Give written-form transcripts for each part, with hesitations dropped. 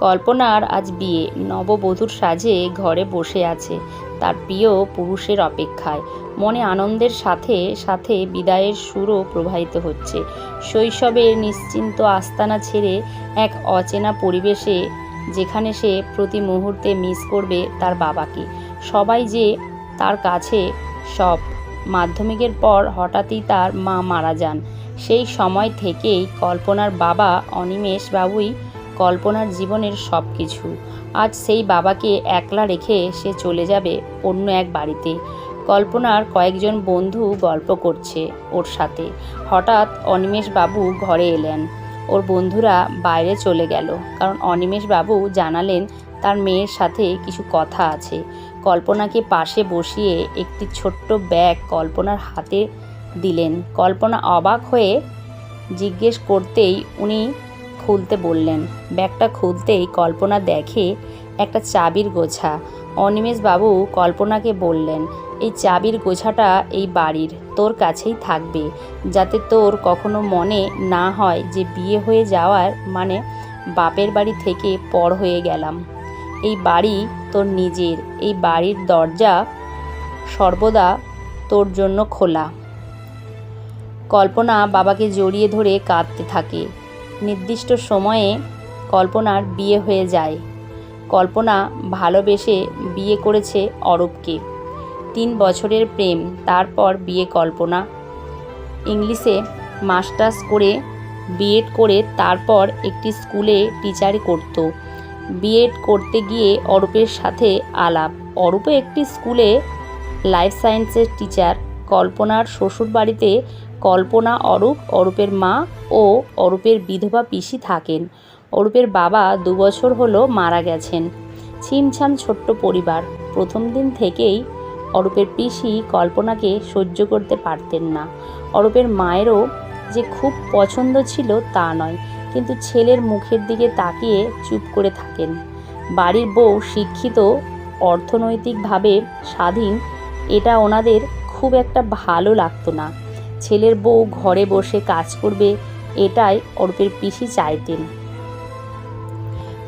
কল্পনার আজ বিয়ে। নববধূর সাজে ঘরে বসে আছে তার প্রিয় পুরুষের অপেক্ষায়। মনে আনন্দের সাথে সাথে বিদায়ের সুরও প্রবাহিত হচ্ছে। শৈশবের নিশ্চিন্ত আস্তানা ছেড়ে এক অচেনা পরিবেশে, যেখানে সে প্রতি মুহূর্তে মিস করবে তার বাবাকে। সবাই যে তার কাছে সব। মাধ্যমিকের পর হঠাৎই তার মা মারা যান। সেই সময় থেকেই কল্পনার বাবা অনিমেষ বাবুই কল্পনার জীবনের সব কিছু। আজ সেই বাবাকে একলা রেখে সে চলে যাবে অন্য এক বাড়িতে। কল্পনার কয়েকজন বন্ধু গল্প করছে ওর সাথে। হঠাৎ অনিমেষ বাবু ঘরে এলেন। ওর বন্ধুরা বাইরে চলে গেল, কারণ অনিমেষ বাবু জানালেন তার মেয়ের সাথে কিছু কথা আছে। কল্পনাকে পাশে বসিয়ে একটি ছোট্ট ব্যাগ কল্পনার হাতে দিলেন। কল্পনা অবাক হয়ে জিজ্ঞেস করতেই উনি খুলতে বললেন। ব্যাগটা খুলতেই কল্পনা দেখে একটা চাবির গোছা। অনিমেষবাবু কল্পনাকে বললেন, এই চাবির গোছাটা এই বাড়ির তোর কাছেই থাকবে, যাতে তোর কখনো মনে না হয় যে বিয়ে হয়ে যাওয়ার মানে বাপের বাড়ি থেকে পর হয়ে গেলাম। এই বাড়ি তোর নিজের। এই বাড়ির দরজা সর্বদা তোর জন্য খোলা। কল্পনা বাবাকে জড়িয়ে ধরে কাঁদতে থাকে। নির্দিষ্ট সময়ে কল্পনার বিয়ে হয়ে যায়। কল্পনা ভালোবেসে বিয়ে করেছে অরূপকে। 3 বছরের প্রেম, তারপর বিয়ে। কল্পনা ইংলিশে মাস্টার্স করে বিএড করে তারপর একটি স্কুলে টিচারি করত। বিএড করতে গিয়ে অরূপের সাথে আলাপ। অরূপও একটি স্কুলে লাইফ সায়েন্সের টিচার। কল্পনার শ্বশুর বাড়িতে কল্পনা, অরূপ, অরূপের মা ও অরূপের বিধবা পিসি থাকেন। অরূপের বাবা 2 বছর হলো মারা গেছেন। ছিমছাম ছোট্ট পরিবার। প্রথম দিন থেকেই অরূপের পিসি কল্পনাকে সহ্য করতে পারতেন না। অরূপের মায়েরও যে খুব পছন্দ ছিল তা নয়, কিন্তু ছেলের মুখের দিকে তাকিয়ে চুপ করে থাকেন। বাড়ির বউ শিক্ষিত, অর্থনৈতিকভাবে স্বাধীন, এটা ওনাদের খুব একটা ভালো লাগতো না। ছেলের বউ ঘরে বসে কাজ করবে, এটাই অরূপের পিসি চাইতেন।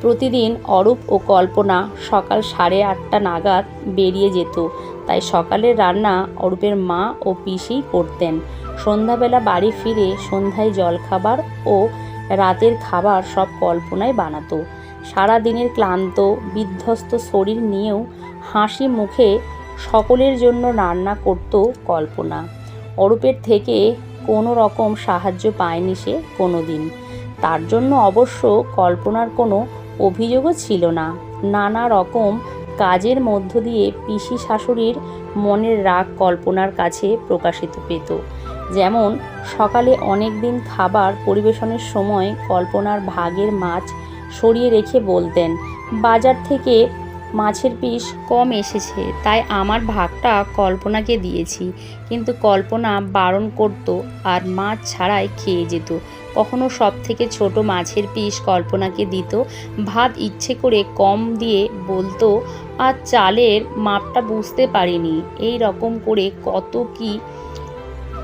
প্রতিদিন অরূপ ও কল্পনা সকাল 8:30 নাগাদ বেরিয়ে যেত, তাই সকালের রান্না অরূপের মা ও পিসি করতেন। সন্ধ্যাবেলা বাড়ি ফিরে সন্ধ্যায় জলখাবার ও রাতের খাবার সব কল্পনাই বানাতো। সারা দিনের ক্লান্ত বিধ্বস্ত শরীর নিয়েও হাসি মুখে সকলের জন্য রান্না করত কল্পনা। অরূপের থেকে কোনো রকম সাহায্য পায়নি সে কোনো দিন। তার জন্য অবশ্য কল্পনার কোনো অভিযোগও ছিল না। নানা রকম কাজের মধ্য দিয়ে পিসি শাশুড়ির মনের রাগ কল্পনার কাছে প্রকাশিত পেত। যেমন সকালে অনেক দিন খাবার পরিবেশনের সময় কল্পনার ভাগের মাছ সরিয়ে রেখে বলতেন, বাজার থেকে মাছের পিস কম এসেছে, তাই আমার ভাগটা কল্পনাকে দিয়েছি। কিন্তু কল্পনা বারণ করত আর মাছ ছাড়াই খেয়ে যেত। কখনো সব থেকে ছোট মাছের পিস কল্পনাকে দিত। ভাত ইচ্ছে করে কম দিয়ে বলতো, আর চালের মাপটা বুঝতে পারিনি। এই রকম করে কত কি।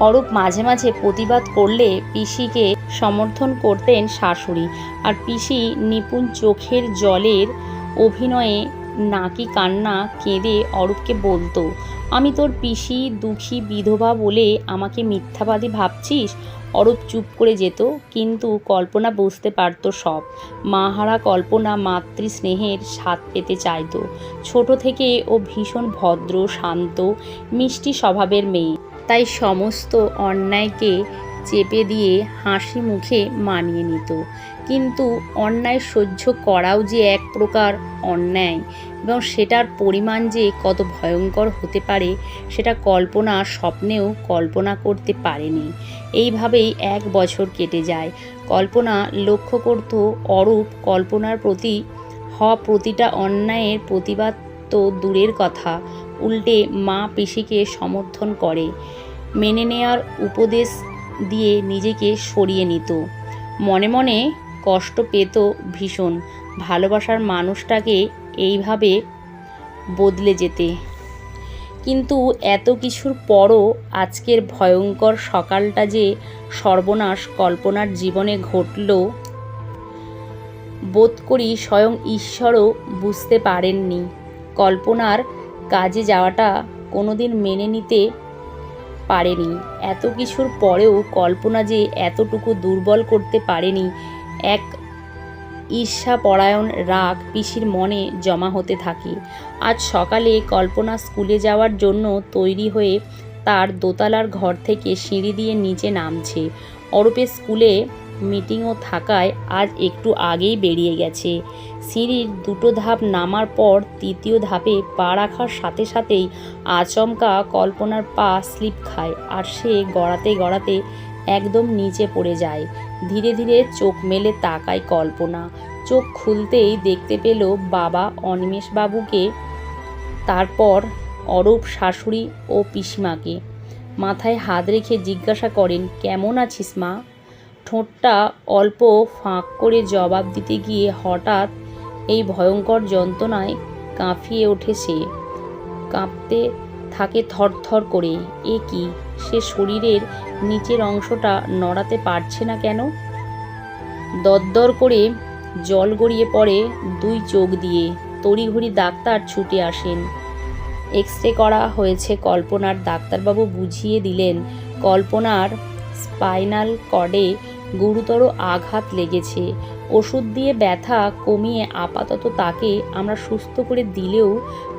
অরূপ মাঝে মাঝে প্রতিবাদ করলে পিসিকে সমর্থন করতেন শাশুড়ি, আর পিসি নিপুণ চোখের জলের অভিনয়ে নাকি কান্না কেঁদে অরূপকে বলতো, আমি তোর পিসি, দুঃখী বিধবা বলে আমাকে মিথ্যাবাদী ভাবছিস? অরূপ চুপ করে যেত, কিন্তু কল্পনা বুঝতে পারত সব। মাহারা কল্পনা মাতৃ স্নেহের স্বাদ পেতে চাইত। ছোট থেকে ও ভীষণ ভদ্র, শান্ত, মিষ্টি স্বভাবের মেয়ে, তাই সমস্ত অন্যায়কে চেপে দিয়ে হাসি মুখে মানিয়ে নিত। কিন্তু অন্যায় সহ্য করাও যে এক প্রকার অন্যায়, এবং সেটার পরিমাণ যে কত ভয়ঙ্কর হতে পারে সেটা কল্পনা স্বপ্নেও কল্পনা করতে পারেনি। এইভাবেই 1 বছর কেটে যায়। কল্পনা লক্ষ্য করত অরূপ কল্পনার প্রতি হওয়া প্রতিটা অন্যায়ের প্রতিবাদ তো দূরের কথা, উল্টে মা পিসিকে সমর্থন করে, মেনে নেওয়ার উপদেশ দিয়ে নিজেকে সরিয়ে নিত। মনে মনে কষ্ট পেত ভীষণ, ভালোবাসার মানুষটাকে এইভাবে বদলে যেতে। কিন্তু এত কিছুর পরও আজকের ভয়ঙ্কর সকালটা যে সর্বনাশ কল্পনার জীবনে ঘটল বোধ করি স্বয়ং ঈশ্বরও বুঝতে পারেননি কল্পনার কাজে যাওয়াটা কোনোদিন মেনে নিতে পারেনি। এত কিছুর পরেও কল্পনা যে এতটুকু দুর্বল করতে পারেনি, এক ঈর্ষাপরায়ণ রাগ পিসির মনে জমা হতে থাকে। আজ সকালে কল্পনা স্কুলে যাওয়ার জন্য তৈরি হয়ে তার দোতলার ঘর থেকে সিঁড়ি দিয়ে নিচে নামছে। অরূপের স্কুলে মিটিংও থাকায় আজ একটু আগেই বেরিয়ে গেছে। সিঁড়ির 2টো ধাপ নামার পর 3য় ধাপে পা রাখার সাথে সাথেই আচমকা কল্পনার পা স্লিপ খায়, আর সে গড়াতে গড়াতে একদম নিচে পড়ে যায়। ধীরে ধীরে চোখ মেলে তাকায় কল্পনা। চোখ খুলতেই দেখতে পেল বাবা অনিমেষবাবুকে, তারপর অরূপ শাশুড়ি ও পিসিমাকে। মাথায় হাত রেখে জিজ্ঞাসা করেন, কেমন আছিস মা? ঠোঁটটা অল্প ফাঁক করে জবাব দিতে গিয়ে হঠাৎ এই ভয়ঙ্কর যন্ত্রণায় কাঁপিয়ে ওঠে সে। কাঁপতে থাকে থরথর করে। এ কি, সে শরীরের নিচের অংশটা নড়াতে পারছে না কেন? দরদর করে জল গড়িয়ে পড়ে 2 চোখ দিয়ে। তড়িঘড়ি ডাক্তার ছুটে আসেন। এক্স-রে করা হয়েছে কল্পনার। ডাক্তারবাবু বুঝিয়ে দিলেন কল্পনার স্পাইনাল কর্ডে গুরুতর আঘাত লেগেছে। ওষুধ দিয়ে ব্যথা কমিয়ে আপাতত তাকে আমরা সুস্থ করে দিলেও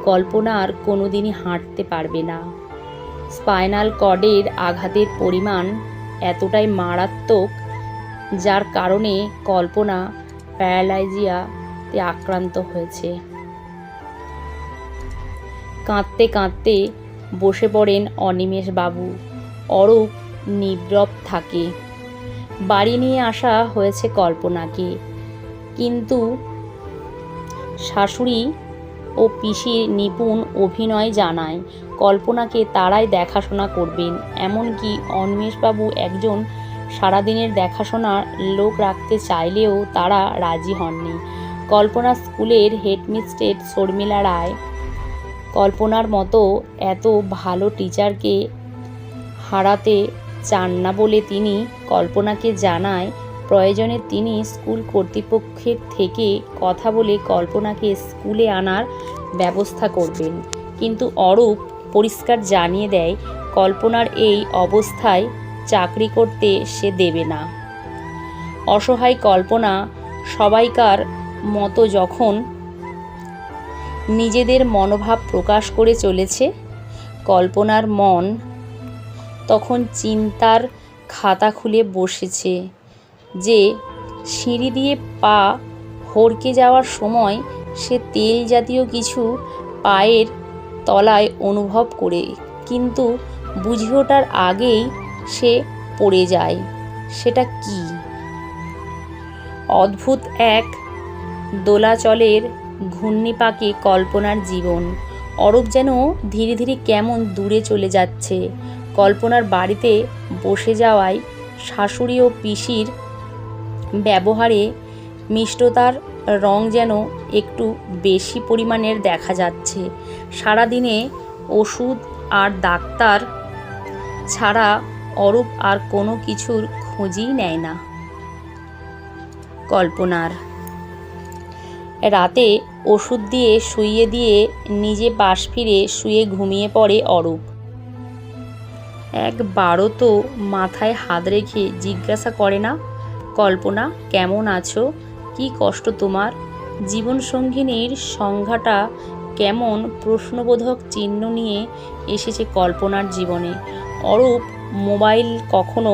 কল্পনা আর কোনোদিনই হাঁটতে পারবে না। স্পাইনাল কর্ডের আঘাতের পরিমাণ এতটাই মারাত্মক, যার কারণে কল্পনা প্যারালাইজিয়াতে আক্রান্ত হয়েছে। কাঁদতে কাঁদতে বসে পড়েন অনিমেষবাবু। অরূপ নীরব থাকে। বাড়ি নিয়ে আসা হয়েছে কল্পনাকে, কিন্তু শাশুড়ি ও পিসির নিপুণ অভিনয় জানায় কল্পনাকে তারাই দেখাশোনা করবেন। এমনকি অনিমেষবাবু একজন সারাদিনের দেখাশোনার লোক রাখতে চাইলেও তারা রাজি হননি। কল্পনা স্কুলের হেডমিস্ট্রেস শর্মিলা রায় কল্পনার মতো এত ভালো টিচারকে হারাতে চান না বলে তিনি কল্পনাকে জানায় প্রয়োজনে তিনি স্কুল কর্তৃপক্ষের থেকে কথা বলে কল্পনাকে স্কুলে আনার ব্যবস্থা করবেন। কিন্তু অরূপ পরিষ্কার জানিয়ে দেয় কল্পনার এই অবস্থায় চাকরি করতে সে দেবে না। অসহায় কল্পনা সবাইকার মতো যখন নিজেদের মনোভাব প্রকাশ করে চলেছে, কল্পনার মন তখন চিন্তার খাতা খুলে বসেছে যে সিঁড়ি দিয়ে পা হড়কে যাওয়ার সময় সে তেল জাতীয় কিছু পায়ের তলায় অনুভব করে, কিন্তু বুঝে ওঠার আগেই সে পড়ে যায়। সেটা কি? অদ্ভুত এক দোলাচলের ঘূর্ণিপাকে কল্পনার জীবন। অরূপ যেন ধীরে ধীরে কেমন দূরে চলে যাচ্ছে। কল্পনার বাড়িতে বসে যাওয়ায় শাশুড়ি ও পিসির ব্যবহারে মিষ্টতার রং যেন একটু বেশি পরিমাণের দেখা যাচ্ছে। সারাদিনে ওষুধ আর ডাক্তার ছাড়া অরূপ আর কোনো কিছুর খোঁজই নেয় না কল্পনার। রাতে ওষুধ দিয়ে শুইয়ে দিয়ে নিজে পাশ ফিরে শুয়ে ঘুমিয়ে পড়ে অরূপ। একবারও তো মাথায় হাত রেখে জিজ্ঞাসা করে না, কল্পনা কেমন আছো, কি কষ্ট তোমার? জীবনসঙ্গিনীর সংজ্ঞাটা কেমন প্রশ্নবোধক চিহ্ন নিয়ে এসেছে কল্পনার জীবনে। অরূপ মোবাইল কখনো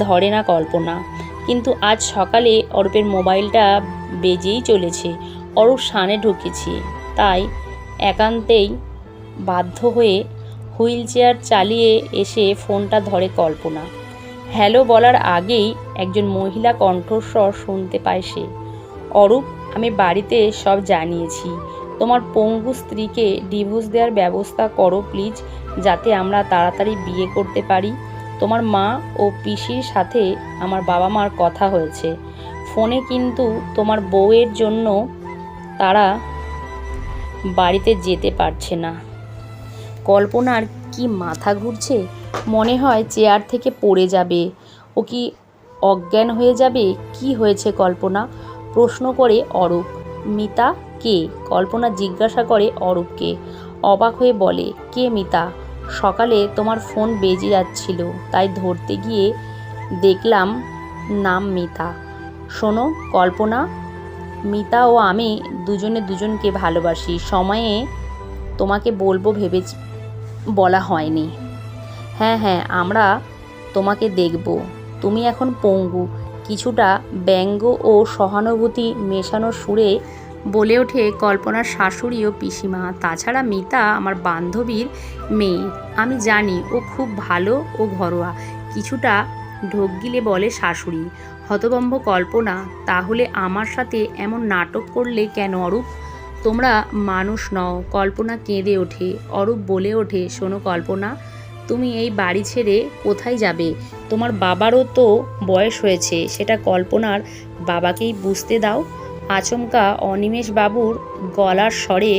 ধরে না কল্পনা, কিন্তু আজ সকালে অরূপের মোবাইলটা বেজেই চলেছে। অরূপ সানে ঢুকেছে, তাই একান্তেই বাধ্য হয়ে হুইল চেয়ার চালিয়ে এসে ফোনটা ধরে কল্পনা। হ্যালো বলার আগেই একজন মহিলা কণ্ঠস্বর শুনতে পায় সে। অরূপ, আমি বাড়িতে সব জানিয়েছি। তোমার পঙ্গু স্ত্রীকে ডিভোর্স দেওয়ার ব্যবস্থা করো প্লিজ, যাতে আমরা তাড়াতাড়ি বিয়ে করতে পারি। তোমার মা ও পিসির সাথে আমার বাবা মার কথা হয়েছে ফোনে, কিন্তু তোমার বউয়ের জন্য তারা বাড়িতে যেতে পারছে না। কল্পনার কি মাথা ঘুরছে, মনে হয় চেয়ার থেকে পড়ে যাবে। ও কি অজ্ঞান হয়ে যাবে? কি হয়েছে কল্পনা? প্রশ্ন করে অরূপ। মিতা কে? কল্পনা জিজ্ঞাসা করে অরূপকে। অবাক হয়ে বলে, কে মিতা? সকালে তোমার ফোন বেজে যাচ্ছিল, তাই ধরতে গিয়ে দেখলাম নাম মিতা। শোনো কল্পনা, মিতা ও আমি দুজনে দুজনকে ভালোবাসি। সময়ে তোমাকে বলবো ভেবে বলা হয়নি। হ্যাঁ হ্যাঁ, আমরা তোমাকে দেখব। তুমি এখন পঙ্গু। কিছুটা ব্যঙ্গ ও সহানুভূতি মেশানো সুরে বলে ওঠে কল্পনার শাশুড়ি ও পিসিমা। তাছাড়া মিতা আমার বান্ধবীর মেয়ে। আমি জানি ও খুব ভালো ও ঘরোয়া। কিছুটা ঢোক গিলে বলে শাশুড়ি। হতভম্ব কল্পনা। তাহলে আমার সাথে এমন নাটক করলে কেন অরূপ? তোমরা মানুষ নও। কল্পনা কেঁদে ওঠে। অরূপ বলে ওঠে, শোনো কল্পনা, তুমি এই বাড়ি ছেড়ে কোথায় যাবে? তোমার বাবারও তো বয়স হয়েছে, সেটা কল্পনার বাবাকেই বুঝতে দাও। আচমকা অনিমেষ বাবুর গলার স্বরে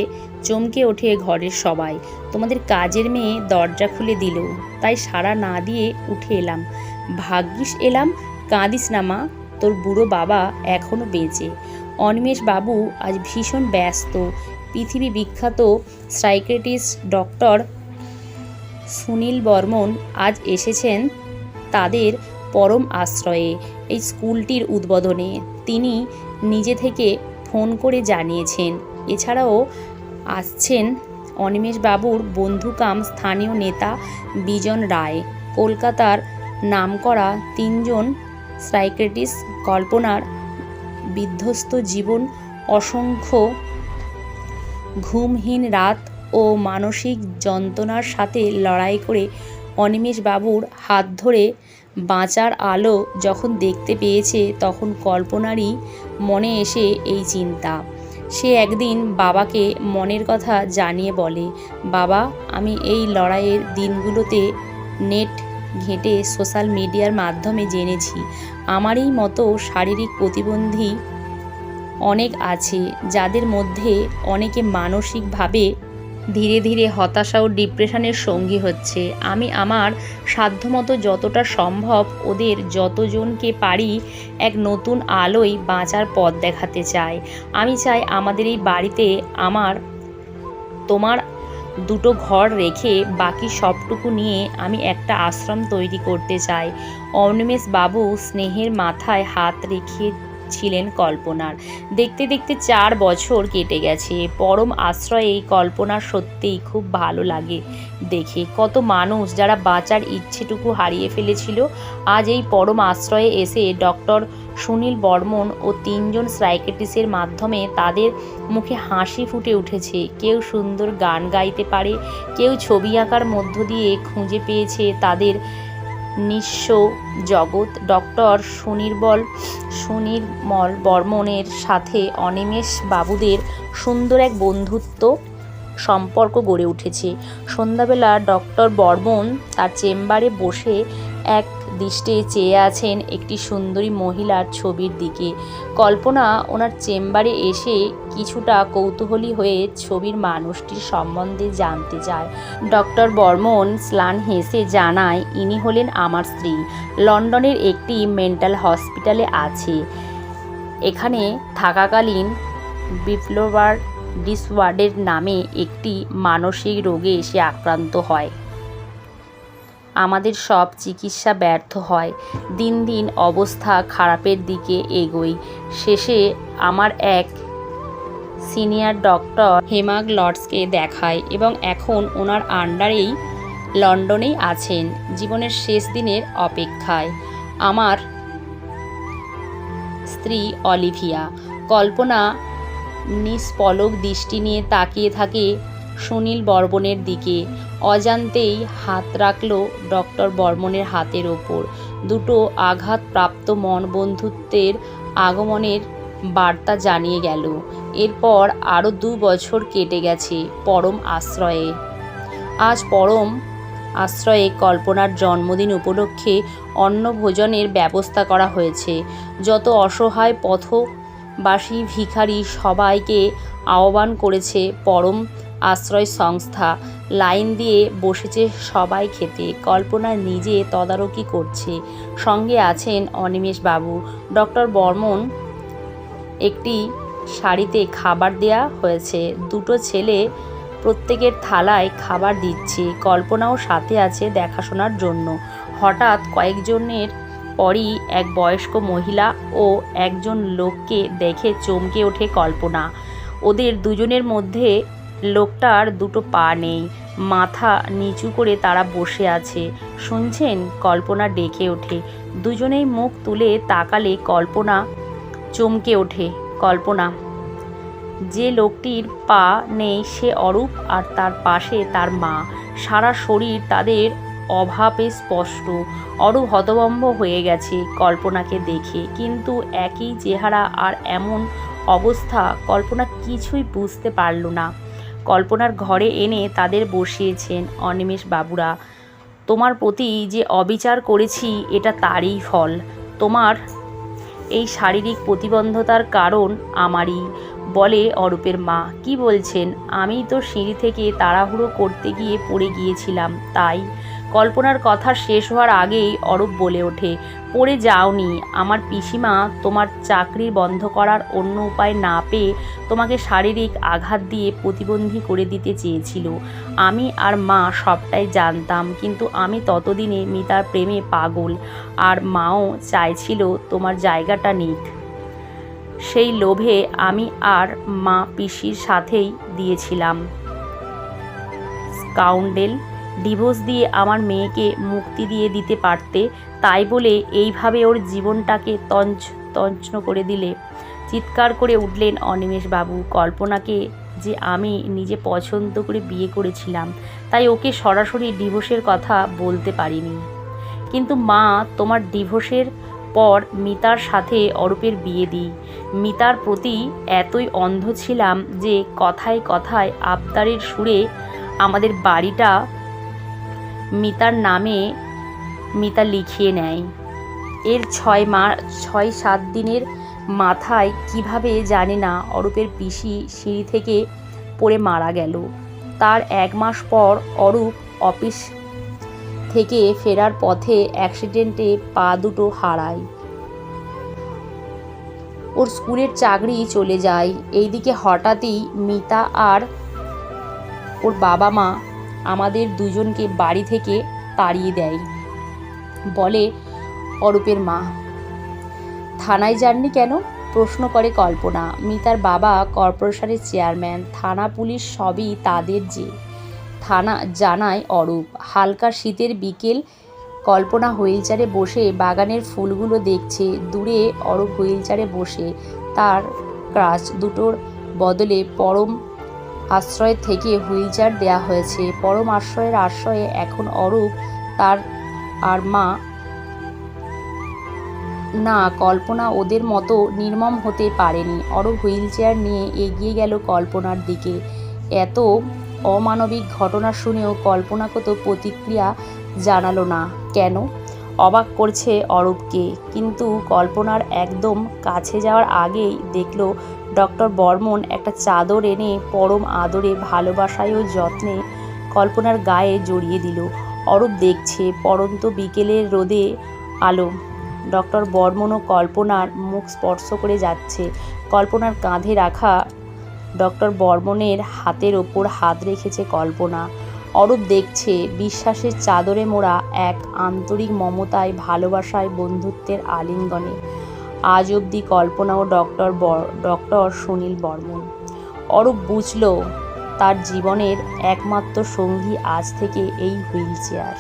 চমকে ওঠে ঘরের সবাই। তোমাদের কাজের মেয়ে দরজা খুলে দিল, তাই সাড়া না দিয়ে উঠে এলাম। ভাগ্যিস এলাম। কাঁদিস না মা, তোর বুড়ো বাবা এখনো বেঁচে। অনিমেষ বাবু আজ ভীষণ ব্যস্ত। পৃথিবী বিখ্যাত সাইকিয়াট্রিস্ট ডক্টর সুনীল বর্মন আজ এসেছেন তাদের পরম আশ্রয়ে এই স্কুলটির উদ্বোধনে। তিনি নিজে থেকে ফোন করে জানিয়েছেন। এছাড়াও আসছেন অনিমেষ বাবুর বন্ধু কাম স্থানীয় নেতা বিজন রায়। কলকাতার নামকরা 3 জন সাইকিয়াট্রিস্ট কল্পনার বিধ্বস্ত জীবন, অসংখ্য ঘুমহীন রাত ও মানসিক যন্ত্রণার সাথে লড়াই করে অনিমেষ বাবুর হাত ধরে বাঁচার আলো যখন দেখতে পেয়েছে, তখন কল্পনারই মনে এসে এই চিন্তা। সে একদিন বাবাকে মনের কথা জানিয়ে বলে, বাবা, আমি এই লড়াইয়ের দিনগুলোতে নেট ঘেঁটে সোশ্যাল মিডিয়ার মাধ্যমে জেনেছি আমারই মতো শারীরিক প্রতিবন্ধী অনেক আছে, যাদের মধ্যে অনেকে মানসিকভাবে ধীরে ধীরে হতাশা ও ডিপ্রেশনের সঙ্গী হচ্ছে। আমি আমার সাধ্যমতো যতটা সম্ভব ওদের যতজনকে পারি এক নতুন আলোয় বাঁচার পথ দেখাতে চাই। আমি চাই আমাদের এই বাড়িতে তোমার 2টো ঘর রেখে বাকি সবটুকু নিয়ে আমি একটা আশ্রম তৈরি করতে চাই। অনিমেষ বাবু স্নেহের মাথায় হাত রেখেছিলেন কল্পনার। দেখতে দেখতে 4 বছর কেটে গেছে। পরম আশ্রয়ে কল্পনার সত্যিই খুব ভালো লাগে দেখে। কত মানুষ যারা বাঁচার ইচ্ছেটুকু হারিয়ে ফেলেছিল, আজ এই পরম আশ্রয়ে এসে ডক্টর সুনীল বর্মন ও 3 জন সাইকিয়াট্রিস্টের মাধ্যমে তাদের মুখে হাসি ফুটে উঠেছে। কেউ সুন্দর গান গাইতে পারে, কেউ ছবি আঁকার মধ্য দিয়ে খুঁজে পেয়েছে তাদের নিঃস্ব জগৎ। ডক্টর সুনির্মল বর্মনের সাথে অনিমেষ বাবুদের সুন্দর এক বন্ধুত্ব সম্পর্ক গড়ে উঠেছে। সন্ধ্যাবেলা ডক্টর বর্মন তার চেম্বারে বসে এক দৃষ্টে চেয়ে আছেন একটি সুন্দরী মহিলার ছবির দিকে। কল্পনা ওনার চেম্বারে এসে কিছুটা কৌতূহলী হয়ে ছবির মানুষটির সম্বন্ধে জানতে চায়। ডক্টর বর্মন স্লান হেসে জানায়, ইনি হলেন আমার স্ত্রী। লন্ডনের একটি মেন্টাল হসপিটালে আছে। এখানে থাকাকালীন বিপ্লবার ডিসঅর্ডার নামে একটি মানসিক রোগে সে আক্রান্ত হয়। আমাদের সব চিকিৎসা ব্যর্থ হয়। দিন দিন অবস্থা খারাপের দিকে এগোয়। শেষে আমার এক সিনিয়র ডক্টর হেমাগ লর্ডসকে দেখায় এবং এখন ওনার আন্ডারেই লন্ডনেই আছেন, জীবনের শেষ দিনের অপেক্ষায়। আমার স্ত্রী অলিভিয়া। কল্পনা নিষ্পলক দৃষ্টি নিয়ে তাকিয়ে থাকে সুনীল বর্মনের দিকে। অজান্তেই হাত রাখল ডক্টর বর্মনের হাতের ওপর। 2টো আঘাতপ্রাপ্ত মন বন্ধুত্বের আগমনের বার্তা জানিয়ে গেল। এরপর আরও 2 বছর কেটে গেছে পরম আশ্রয়ে। আজ পরম আশ্রয়ে কল্পনার জন্মদিন উপলক্ষে অন্নভোজনের ব্যবস্থা করা হয়েছে। যত অসহায় পথবাসী ভিখারি সবাইকে আহ্বান করেছে পরম আশ্রয় সংস্থা। লাইন দিয়ে বসেছে সবাই খেতে। কল্পনা নিজে তদারকি করছে। সঙ্গে আছেন অনিমেষ বাবু। ডক্টর বর্মন একটি শাড়িতে খাবার দেয়া হয়েছে। দুটো ছেলে প্রত্যেকের থালায় খাবার দিচ্ছে। কল্পনাও সাথে আছে দেখাশোনার জন্য। হঠাৎ কয়েকজনের পরই এক বয়স্ক মহিলা ও একজন লোককে দেখে চমকে ওঠে কল্পনা। ওদের দুজনের মধ্যে লোকটার দুটো পা নেই, মাথা নিচু করে তারা বসে আছে। শুনছেন? কল্পনা ডেকে ওঠে। দুজনেই মুখ তুলে তাকালে কল্পনা চমকে ওঠে। কল্পনা, যে লোকটির পা নেই সে অরূপ, আর তার পাশে তার মা। সারা শরীর তাদের অভাবে স্পষ্ট। অরূপ হতভম্ব হয়ে গেছে কল্পনাকে দেখে, কিন্তু একই চেহারা আর এমন অবস্থা। কল্পনা কিছুই বুঝতে পারল না। কল্পনার ঘরে এনে তাদের বসিয়েছেন অনিমেষ বাবুরা। তোমার প্রতি যে অবিচার করেছি এটা তারই ফল। তোমার এই শারীরিক প্রতিবন্ধতার কারণ আমারই, বলে অরূপের মা। কি বলছেন? আমি তো সিঁড়ি থেকে তাড়াহুড়ো করতে গিয়ে পড়ে গিয়েছিলাম, তাই। কল্পনার কথা শেষ হওয়ার আগেই অরূপ বলে ওঠে, পড়ে যাওনি। আমার পিসিমা তোমার চাকরি বন্ধ করার অন্য উপায় না পেয়ে তোমাকে শারীরিক আঘাত দিয়ে প্রতিবন্ধী করে দিতে চেয়েছিল। আমি আর মা সবটাই জানতাম, কিন্তু আমি ততদিনে মিতার প্রেমে পাগল, আর মাও চাইছিল তোমার জায়গাটা নিক। সেই লোভে আমি আর মা পিসির সাথেই দিয়েছিলাম। স্কাউন্ডেল, ডিভোর্স দিয়ে আমার মেয়েকে মুক্তি দিয়ে দিতে পারতে, তাই বলে এইভাবে ওর জীবনটাকে তছনছ করে দিলে। চিৎকার করে উঠলেন অনিমেষ বাবু। কল্পনাকে যে আমি নিজে পছন্দ করে বিয়ে করেছিলাম, তাই ওকে সরাসরি ডিভোর্সের কথা বলতে পারিনি। কিন্তু মা, তোমার ডিভোর্সের পর মিতার সাথে অরূপের বিয়ে দিই। মিতার প্রতি এতই অন্ধ ছিলাম যে কথায় কথায় আবদারের সুরে আমাদের বাড়িটা মিতার নামে মিতা লিখিয়ে নেয়। এর 6-7 দিনের মাথায় কিভাবে জানি না অরূপের পিসি সিঁড়ি থেকে পড়ে মারা গেল। তার 1 মাস পর অরূপ অফিস থেকে ফেরার পথে অ্যাক্সিডেন্টে পা দুটো হারায়। ওর স্কুলের চাকরি চলে যায়। এইদিকে হঠাৎই মিতা আর ওর বাবা মা আমাদের দুজনকে বাড়ি থেকে তাড়িয়ে দেয়, বলে অরূপের মা। থানায় যাননি কেন? প্রশ্ন করে কল্পনা। মিতার বাবা কর্পোরেশনের চেয়ারম্যান, থানা পুলিশ সবই তাদের যে। থানা জানায় অরূপ। হালকা শীতের বিকেল। কল্পনা হুইলচেয়ারে বসে বাগানের ফুলগুলো দেখছে। দূরে অরূপ হুইলচেয়ারে বসে। তার ক্রাচ দুটোর বদলে পরম আশ্রয় থেকে হুইলচেয়ার দেয়া হয়েছে। পরম আশ্রয়ে এখন অরূপ, তার আর মা। না, কল্পনা ওদের মতো নির্মম হতে পারেনি। অরূপ হুইলচেয়ার নিয়ে এগিয়ে গেল কল্পনার দিকে। এত অমানবিক ঘটনা শুনেও কল্পনা কত প্রতিক্রিয়া জানালো না কেন? অবাক করছে অরূপকে। কিন্তু কল্পনার একদম কাছে যাওয়ার আগেই দেখল ডক্টর বর্মন একটা চাদর এনে পরম আদরে, ভালোবাসায় ও যত্নে কল্পনার গায়ে জড়িয়ে দিল। অরূপ দেখছে পড়ন্ত বিকেলের রোদে আলো। ডক্টর বর্মনও কল্পনার মুখ স্পর্শ করে যাচ্ছে। কল্পনার কাঁধে রাখা ডক্টর বর্মনের হাতের ওপর হাত রেখেছে কল্পনা। অরূপ দেখছে বিশ্বাসের চাদরে মোড়া এক আন্তরিক মমতায়, ভালোবাসায়, বন্ধুত্বের আলিঙ্গনে। আজ অবধি কল্পনা ও ডক্টর সুনীল বর্মন। অরূপ বুঝল তার জীবনের একমাত্র সঙ্গী আজ থেকে এই হুইলচেয়ার।